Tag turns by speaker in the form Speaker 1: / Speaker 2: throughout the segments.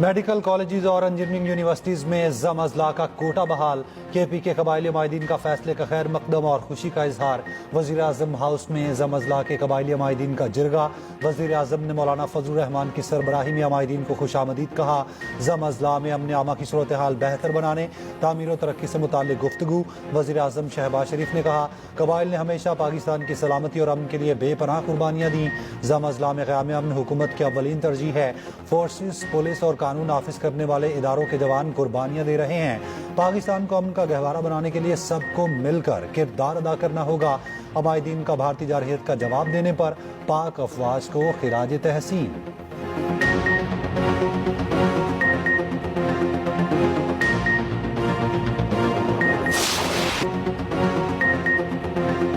Speaker 1: Medical colleges और engineering universities में जम अजला का कोटा बहाल। KP के कबायली माहिदीन का फैसले का खैर मकदम और खुशी का इजहार। वजीर आजम हाउस में जम अजला के कबायली माहिदीन का जिरगा। वजीर आजम ने मौलाना फजलुर रहमान की सरबराही में माहिदीन को खुशामदीद कहा। जम अजला में अमन आमा की सूरत हाल बेहतर बनाने, तामीर और तरक्की से मुताल्लिक गुफ्तगू। वजीर आजम शहबाज शरीफ ने कहा, कबाइल ने हमेशा पाकिस्तान की सलामती और अमन के लिए बेपनाह कुर्बानियाँ दी। जम अजला में क़याम अमन हुकूमत की अव्वलीन तरजीह है। फोर्सेस, पुलिस और कानून नाफिज करने वाले इदारों के जवान कुर्बानियां दे रहे हैं। पाकिस्तान को अमन का गहवारा बनाने के लिए सबको मिलकर किरदार अदा करना होगा। अमायदीन का भारतीय जारहियत का जवाब देने पर पाक अफवाज को खिराज तहसीन।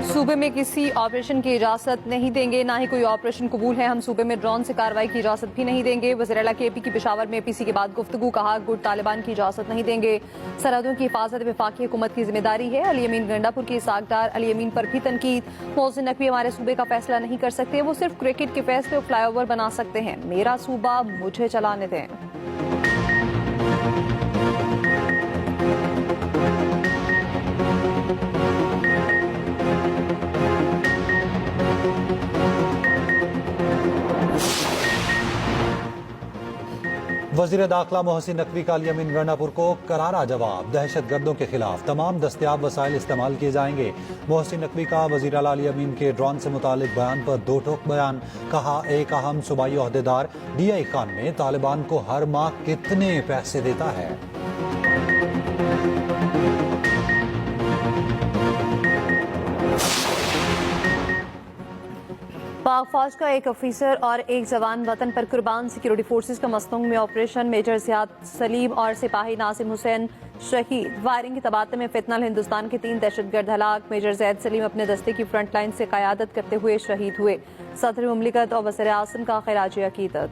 Speaker 2: सूबे में किसी ऑपरेशन की इजाजत नहीं देंगे, ना ही कोई ऑपरेशन कबूल है। हम सूबे में ड्रोन से कार्रवाई की इजाजत भी नहीं देंगे। वज़ीर आला KP की पेशावर में APC के बाद गुफ्तगू, कहा गुट तालिबान की इजाजत नहीं देंगे। सरहदों की हिफाजत वफाकी हुकूमत की जिम्मेदारी है। अली अमीन गंडापुर की सागदार अली अमीन पर भी तनकीद। मोहसिन नकवी हमारे सूबे का फैसला नहीं कर सकते, वो सिर्फ क्रिकेट के फैसले और फ्लाईओवर बना सकते हैं। मेरा सूबा मुझे चलाने दें।
Speaker 1: वजीर दाखिला मोहसिन नकवी का अली अमीन गंडापुर को करारा जवाब। दहशत गर्दों के खिलाफ तमाम दस्तयाब वसाइल इस्तेमाल किए जाएंगे। मोहसिन नकवी का वजीर आला अली अमीन के ड्रोन से मुतालिक बयान पर दो टोक बयान। कहा, एक अहम सूबाई ओहदेदार DI खान में तालिबान को हर माह कितने पैसे देता है।
Speaker 2: पाक फौज का एक अफीसर और एक जवान वतन पर कुर्बान। सिक्योरिटी फोर्सेस का मस्तंग में ऑपरेशन। मेजर जियाद सलीम और सिपाही नासिम हुसैन शहीद। फायरिंग के तबादले में फितनल हिंदुस्तान के 3 दहशतगर्द हलाक। मेजर जैद सलीम अपने दस्ते की फ्रंट लाइन से क़यादत करते हुए शहीद हुए। सदर मुमलिकत और वज़ीर आज़म का खिराज अकीदत।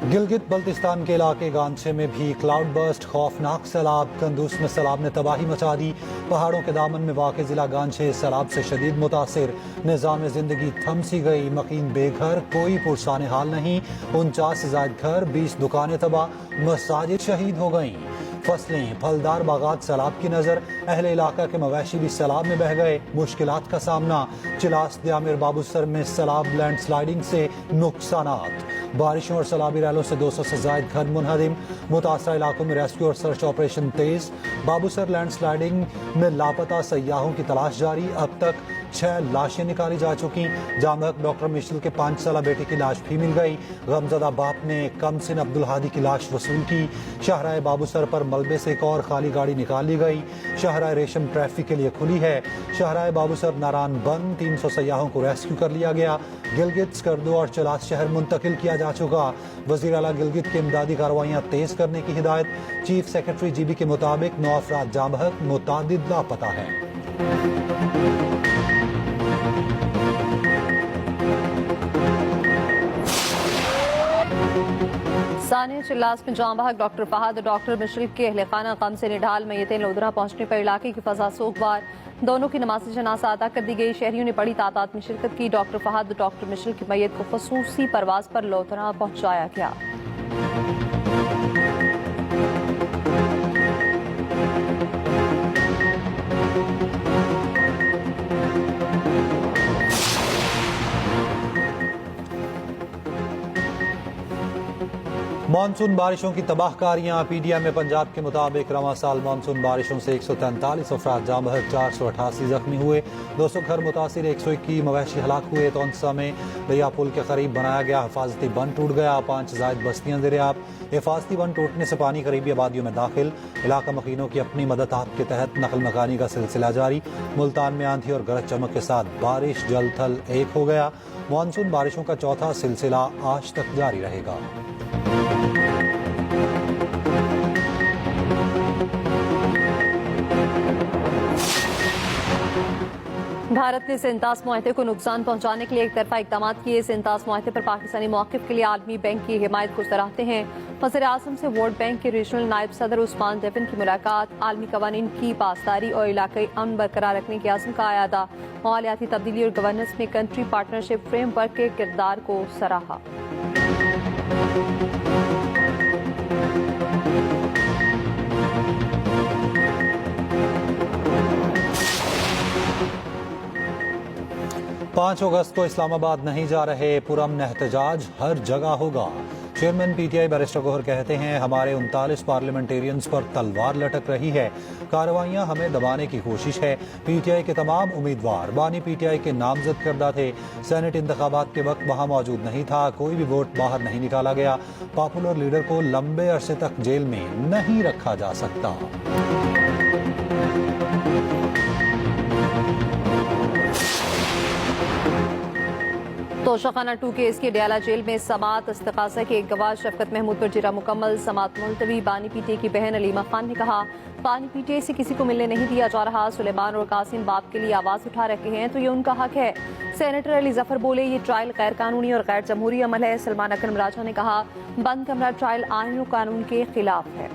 Speaker 1: गिलगित बल्तिस्तान के इलाके गांचे में भी क्लाउड बर्स्ट, खौफनाक सैलाब। कंदूस में सैलाब ने तबाही मचा दी। पहाड़ों के दामन में वाक़ जिला गांचे सैलाब से शदीद मुतासिर। निज़ाम जिंदगी थम सी गई। मकीन बेघर, कोई पुरसाने हाल नहीं। 49 से ज़ायद घर, 20 दुकानें तबाह, मसाजिद शहीद हो गईं। फसलें, फलदार बागात सैलाब की नजर। अहले इलाका के मवेशी भी सैलाब में बह गए। मुश्किलात का सामना। चिलास दियामिर बाबूसर में सैलाब लैंडस्लाइडिंग से नुकसानात। बारिशों और सैलाबी रैलों से 200 से ज़ायद घर मुनहदिम। मुतासरा इलाकों में रेस्क्यू और सर्च ऑपरेशन तेज। बाबूसर लैंडस्लाइडिंग में लापता सयाहों की तलाश जारी। अब तक 6 लाशें निकाली जा चुकी। जामक डॉक्टर मिशेल के 5 साला बेटे की लाश भी मिल गई। गमजदा बाप ने कमसिन अब्दुल हादी की लाश वसूल की। शाहराह बाबूसर पर मलबे से एक और खाली गाड़ी निकाल ली गई। शाहराह रेशम ट्रैफिक के लिए खुली है। शाहराह बाबूसर नारान बंद। 300 सयाहों को रेस्क्यू कर लिया गया। गिलगित, स्कर्दो और चलास शहर मुंतकिल किया जा चुका। वजीर आला गिलगित की इमदादी कार्रवाइयाँ तेज करने की हिदायत। चीफ सेक्रेटरी GB के मुताबिक 9 अफराद जामहक, मुतादिद लापता है।
Speaker 2: सानिया चिल्लास में जाम बहक डॉक्टर फहद और डॉक्टर मिशेल के अहले खाना गम से निढाल। मैयतें लोधरा पहुंचने पर इलाके की फजा सोगवार। दोनों की नमाज जनाजा अदा कर दी गई। शहरियों ने बड़ी तादाद में शिरकत की। डॉक्टर फहद और डॉक्टर मिशेल की मैयत को खसूसी परवाज पर लोधरा पहुंचाया गया।
Speaker 1: मानसून बारिशों की तबाहकारियां। PDM में पंजाब के मुताबिक रवां साल मानसून बारिशों से 143 अफराद जाम बहक, 488 जख्मी हुए। 200 घर मुतासिर, 121 मवेशी हलाक हुए। तौंसा में दरिया पुल के करीब बनाया गया हिफाजती बंद टूट गया। 5 ज़ायद बस्तियां दरियाब। हिफाजती बंद टूटने से पानी करीबी आबादियों में दाखिल। इलाका मकीनों की अपनी मदद आप के तहत नकल मकानी का सिलसिला जारी। मुल्तान में आंधी और गरज चमक के साथ बारिश, जल थल एक हो गया। मानसून बारिशों का चौथा सिलसिला आज तक जारी रहेगा।
Speaker 2: भारत ने सेंटास मुआहदे को नुकसान पहुंचाने के लिए एक तरफा इकदाम किए। सेंटास मुआहदे पर पाकिस्तानी मौक़िफ़ के लिए आलमी बैंक की हिमायत को सराहते हैं। वज़ीर आज़म से वर्ल्ड बैंक के रीजनल नायब सदर उस्मान डेविन की मुलाकात। आलमी कवानीन की पासदारी और इलाकाई अमन बरकरार रखने के आज़म का आयादा। मालियाती तब्दीली और गवर्नेंस में कंट्री पार्टनरशिप फ्रेमवर्क के किरदार को सराहा।
Speaker 1: पाँच अगस्त को इस्लामाबाद नहीं जा रहे, पुरअमन एहतजाज हर जगह होगा। चेयरमैन पीटीआई बैरिस्टर गौहर कहते हैं, हमारे 39 पार्लियामेंटेरियंस पर तलवार लटक रही है, कार्रवाइयां हमें दबाने की कोशिश है। पीटीआई के तमाम उम्मीदवार बानी पीटीआई के नामजद करदा थे। सेनेट इंतखाबात के वक्त वहां मौजूद नहीं था, कोई भी वोट बाहर नहीं निकाला गया। पॉपुलर लीडर को लंबे अरसे तक जेल में नहीं रखा जा सकता।
Speaker 2: तोशाखाना 2 केस की डयाला जेल में समात। इस्तिकासा के एक गवाह शफकत महमूद पर जिरा मुकम्मल, समात मुलतवी। बानी पीटीआई की बहन अलीमा खान ने कहा, बानी पीटीआई से किसी को मिलने नहीं दिया जा रहा। सुलेमान और कासिम बाप के लिए आवाज उठा रखे हैं तो ये उनका हक है। सेनेटर अली जफर बोले, ये ट्रायल गैर कानूनी और गैर जमहूरी अमल है। सलमान अकरम राजा ने कहा, बंद कमरा ट्रायल आईन और कानून के खिलाफ है।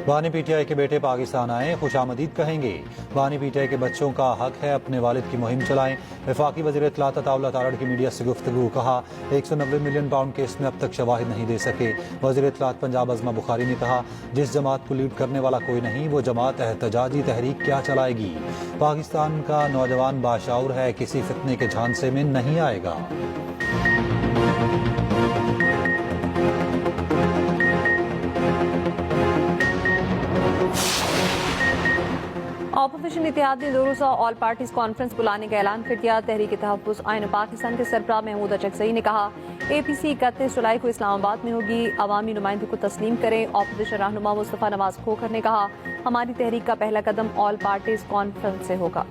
Speaker 1: बानी पीटीआई के बेटे पाकिस्तान आए, खुशामदीद कहेंगे। बानी पीटीआई के बच्चों का हक है अपने वालिद की मुहिम चलाएं। वफाकी वज़ीर इत्तलात अताउल्लाह तारड़ की मीडिया से गुफ्तगू। कहा, 190 मिलियन पाउंड केस में अब तक शवाहिद नहीं दे सके। वज़ीर इत्तलात पंजाब अज़मा बुखारी ने कहा, जिस जमात को लीड करने वाला कोई नहीं, वो जमात एहतजाजी तहरीक क्या चलाएगी। पाकिस्तान का नौजवान बाशऊर है, किसी फितने के झांसे में नहीं आएगा।
Speaker 2: ऑपोजिशन इत्तेहाद ने 2 रोज़ा ऑल पार्टीज कॉन्फ्रेंस बुलाने का ऐलान कर दिया। तहरीक तहफ़्फ़ुज़ आइन पाकिस्तान के सरबराह महमूद अचकज़ई ने कहा, APC 31 जुलाई को इस्लामाबाद में होगी, अवामी नुमाइंदों को तस्लीम करें। ऑपोजिशन रहनुमा मुस्तफ़ा नवाज खोखर ने कहा, हमारी तहरीक का पहला कदम ऑल पार्टीज कॉन्फ्रेंस से होगा।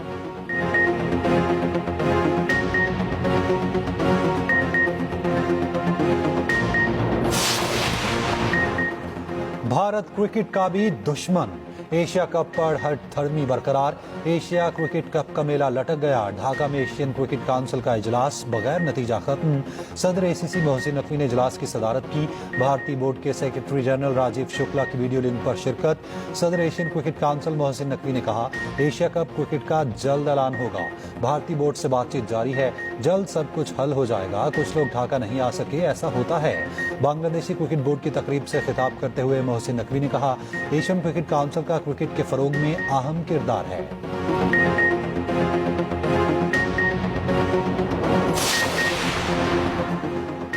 Speaker 1: भारत क्रिकेट का भी दुश्मन। एशिया कप पर हटधर्मी बरकरार। एशिया क्रिकेट कप का मेला लटक गया। ढाका में एशियन क्रिकेट काउंसिल का इजलास बगैर नतीजा खत्म। सदर ACC मोहसिन नकवी ने इजलास की सदारत की। भारतीय बोर्ड के सेक्रेटरी जनरल राजीव शुक्ला की वीडियो लिंक पर शिरकत। सदर Asian cricket council Mohsin Naqvi ने कहा, एशिया कप क्रिकेट का जल्द ऐलान होगा। भारतीय बोर्ड से बातचीत जारी है, जल्द सब कुछ हल हो जाएगा। कुछ लोग ढाका नहीं आ सके, ऐसा होता है। बांग्लादेशी क्रिकेट बोर्ड की तकरीब से खिताब करते हुए मोहसिन नकवी ने कहा, एशियन क्रिकेट काउंसिल का क्रिकेट के फरोग में अहम किरदार है।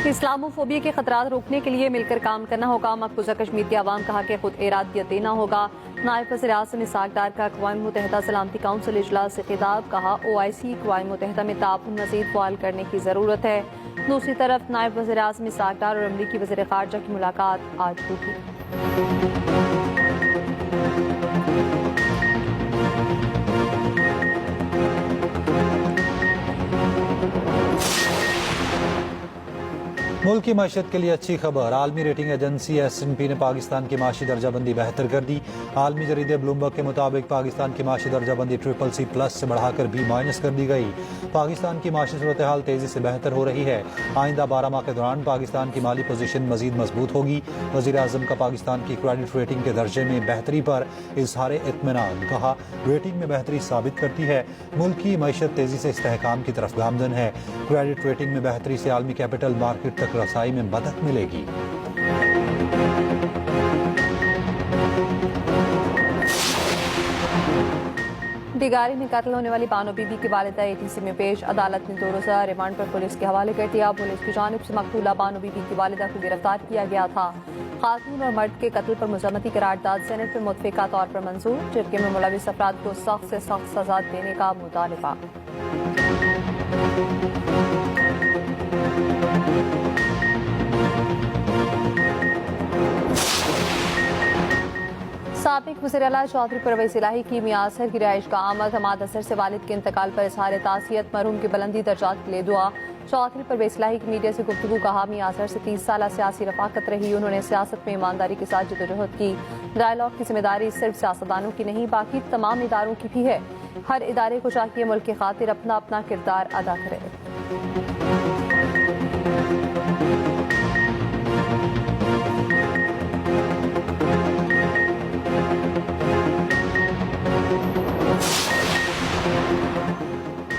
Speaker 2: इस्लामोफोबिया के खतरात रोकने के लिए मिलकर काम करना होगा। मकबूजा कश्मीर की आवाम का हक खुद इरादियत देना होगा। नायब वज़ीर आज़म इसाक़ का अक़वाम मुत्तहिदा सलामती काउंसिल इजलास से खिताब। कहा, OIC अक़वाम मुत्तहिदा में ताउन मज़ीद फ़आल करने की ज़रूरत है। दूसरी तरफ नायब वज़ीर आज़म इसाक़ और अमरीकी वज़ीर ख़ारजा की मुलाकात आज होगी।
Speaker 1: मुल्क की मईशत के लिए अच्छी खबर। आलमी रेटिंग एजेंसी S&P ने पाकिस्तान की माशी दर्जाबंदी बेहतर कर दी। आलमी जरीदे ब्लूमबर्ग के मुताबिक पाकिस्तान की माशी दर्जाबंदी CCC+ से बढ़ाकर B- कर दी गई। पाकिस्तान की माशी सूरत हाल तेजी से बेहतर हो रही है। आइंदा 12 माह के दौरान पाकिस्तान की माली पोजीशन मजीद मजबूत होगी। वज़ीर आज़म का पाकिस्तान की क्रेडिट रेटिंग के दर्जे में बेहतरी पर इजहार इत्मीनान। कहा, रेटिंग में बेहतरी साबित करती है मुल्क की मईशत तेजी से इस्तेहकाम की तरफ गामजन है। क्रेडिट रेटिंग में बेहतरी से आलमी कैपिटल मार्केट तक रसाई में मदद मिलेगी।
Speaker 2: बिगारी में कत्ल होने वाली बानो बीबी की वालिदा ATC में पेश। अदालत ने 2 रोज़ा रिमांड पर पुलिस के हवाले कर दिया। पुलिस की जानिब से मकतूला बानो बीबी की वालिदा को गिरफ्तार किया गया था। खातून और मर्द के कत्ल पर मुज़म्मती करारदाद सेनेट में मुतफ़िका तौर पर मंजूर। जिरगे में मुलविस अफराद को सख्त से सख्त सजा देने का मुतालबा। साबिक वज़ीर आला चौधरी परवेज़ इलाही की मियासर की रिहाइश का आमद। हमाद असर से वालिद के इंतकाल पर इज़हार ताज़ियत। मरहूम की बुलंदी दर्जात के लिए दुआ। चौधरी परवेज इलाही की मीडिया से गुफ्तगू का हामी आसर से 30 साल सियासी रफाकत रही। उन्होंने सियासत में ईमानदारी के साथ जदोजहद की। डायलॉग की जिम्मेदारी सिर्फ सियासतदानों की नहीं, बाकी तमाम इदारों की भी है। हर इदारे को चाहिए मुल्क की खातिर अपना अपना किरदार अदा करे।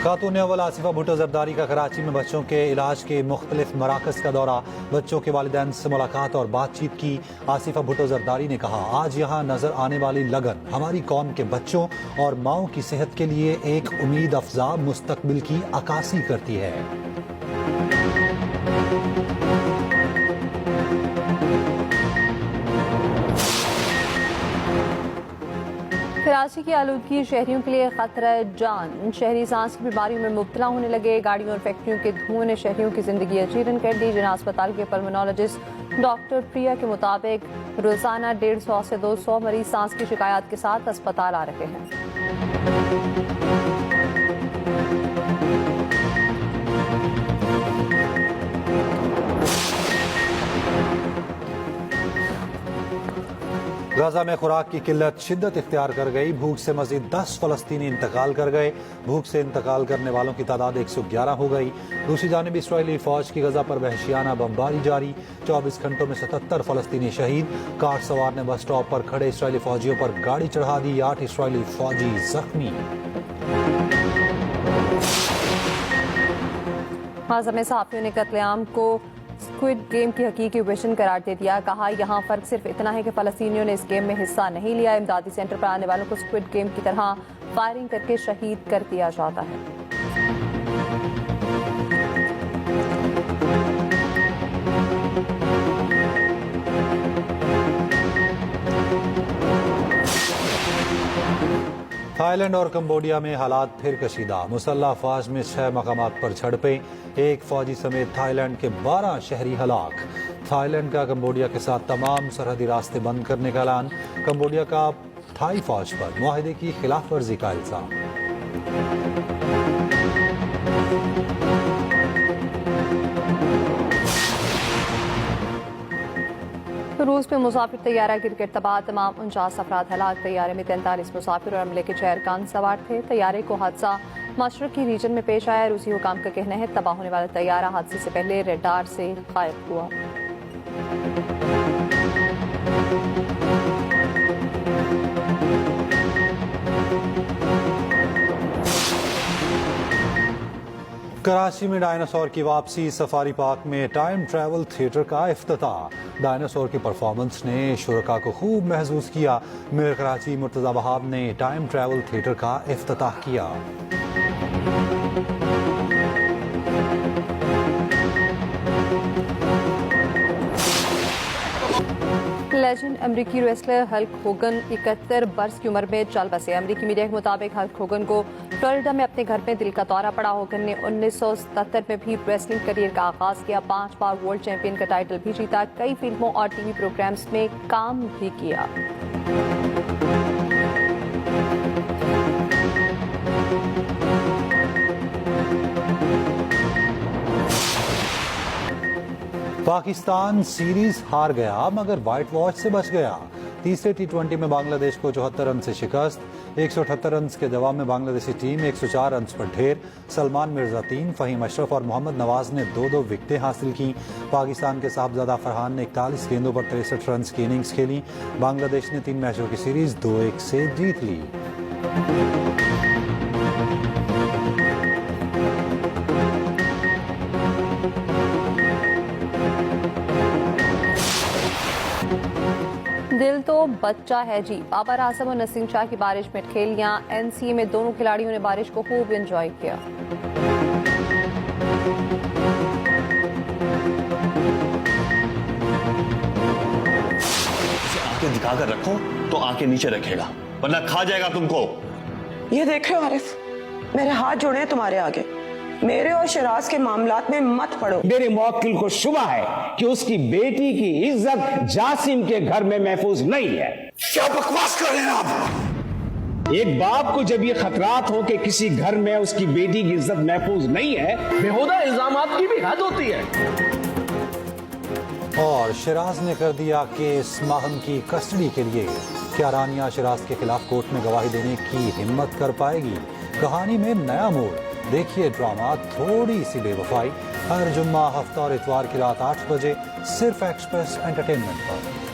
Speaker 1: खातून अव्वल आसिफा भुट्टो जरदारी का कराची में बच्चों के इलाज के मुख्तलिफ मराकज का दौरा। बच्चों के वालिदैन से मुलाकात और बातचीत की। आसिफा भुट्टो जरदारी ने कहा, आज यहाँ नजर आने वाली लगन हमारी कौम के बच्चों और माओं की सेहत के लिए एक उम्मीद अफजा मुस्तकबिल की अक्कासी करती है।
Speaker 2: कराची की आलूदगी शहरियों के लिए खतरा जान। शहरी सांस की बीमारियों में मुब्तला होने लगे। गाड़ियों और फैक्ट्रियों के धुएं ने शहरियों की जिंदगी अजीरन कर दी। जिला अस्पताल के पल्मोनोलॉजिस्ट डॉक्टर प्रिया के मुताबिक रोजाना 150 से 200 मरीज सांस की शिकायत के साथ अस्पताल आ रहे हैं।
Speaker 1: गाजा में खुराक की किल्लत शिद्दत इख्तियार कर गई। भूख से मजीद 10 फलस्तीनी इंतकाल कर गए। भूख से इंतकाल करने वालों की तादाद 111 हो गई। दूसरी जानिब इसराइली फौज की गजा पर वहशियाना बमबारी जारी। 24 घंटों में 77 फलस्तीनी शहीद। कार सवार ने बस स्टॉप पर खड़े इसराइली फौजियों पर गाड़ी चढ़ा दी। 8 इसराइली फौजी जख्मी।
Speaker 2: गाजा में सहाफियों ने कत्लेआम को स्क्विड गेम की हकीकी वर्जन करार दे दिया। कहा, यहाँ फर्क सिर्फ इतना है कि फलस्तीनियों ने इस गेम में हिस्सा नहीं लिया। इमदादी सेंटर पर आने वालों को स्क्विड गेम की तरह फायरिंग करके शहीद कर दिया जाता है।
Speaker 1: थाईलैंड और कंबोडिया में हालात फिर कशीदा। मुसल्ह अफवाज में 6 मकामात पर झड़पें। एक फौजी समेत थाईलैंड के 12 शहरी हलाक। थाईलैंड का कंबोडिया के साथ तमाम सरहदी रास्ते बंद करने का ऐलान। कंबोडिया का थाई फौज पर मुआहदे की खिलाफ वर्जी का इल्जाम।
Speaker 2: रूस में मुसाफिर तैयारा गिरकर तबाह। तमाम 49 अफराद हलाक। तैयारे में 43 मुसाफिर और अमले के 6 अरकान सवार थे। तैयारे को हादसा मशरकी रीजन में पेश आया। रूसी हुकाम का कहना है तबाह होने वाला तैयारा हादसे से पहले रडार से गायब हुआ।
Speaker 1: कराची में डायनासोर की वापसी। सफारी पार्क में टाइम ट्रैवल थिएटर का इफ्तिताह। डायनासोर की परफॉर्मेंस ने शुरका को खूब महसूस किया। मेयर कराची मुर्तजा वहाब ने टाइम ट्रैवल थिएटर का इफ्तिताह किया।
Speaker 2: लेजेंड अमरीकी रेसलर हल्क होगन 71 बरस की उम्र में चल बसे। अमरीकी मीडिया के मुताबिक हल्क होगन को फ्लोरिडा में अपने घर में दिल का दौरा पड़ा। होगन ने 1977 में भी रेसलिंग करियर का आगाज किया। 5 बार वर्ल्ड चैंपियन का टाइटल भी जीता। कई फिल्मों और टीवी प्रोग्राम्स में काम भी किया।
Speaker 1: पाकिस्तान सीरीज हार गया मगर व्हाइट वॉश से बच गया। तीसरे T20 में बांग्लादेश को 74 रन से शिकस्त। 178 रन के जवाब में बांग्लादेशी टीम 104 रन पर ढेर। सलमान मिर्जा 3, फहीम अशरफ और मोहम्मद नवाज ने 2-2 विकेटें हासिल की। पाकिस्तान के साहबजादा फरहान ने 41 गेंदों पर 63 रन की इनिंग्स खेली। बांग्लादेश ने 3 मैचों की सीरीज 2-1 से जीत ली।
Speaker 2: दिल तो बच्चा है जी। बाबर आजम और नसीम शाह की बारिश में खेलियां। NCA में दोनों खिलाड़ियों ने बारिश को खूब एंजॉय किया।
Speaker 3: आंखें दिखाकर रखो तो आंखें नीचे रखेगा, वरना खा जाएगा तुमको।
Speaker 4: ये देखो आरिफ, मेरे हाथ जोड़े हैं तुम्हारे आगे। मेरे और शराज के मामलात में मत पड़ो।
Speaker 5: मेरे मुवक्किल को शुबा है कि उसकी बेटी की इज्जत जासिम के घर में महफूज नहीं है।
Speaker 3: क्या बकवास कर रहे हैं आप?
Speaker 5: एक बाप को जब ये खतरात हो कि किसी घर में उसकी बेटी की इज्जत महफूज नहीं है, बेहुदा इल्जामात की भी हद होती है।
Speaker 1: और शिराज ने कर दिया केस माहम की कस्टडी के लिए। क्या रानिया शिराज के खिलाफ कोर्ट में गवाही देने की हिम्मत कर पाएगी? कहानी में नया मोड़। देखिए ड्रामा थोड़ी सी बेवफाई हर जुम्मा, हफ्ता और इतवार की रात 8 बजे सिर्फ एक्सप्रेस एंटरटेनमेंट पर।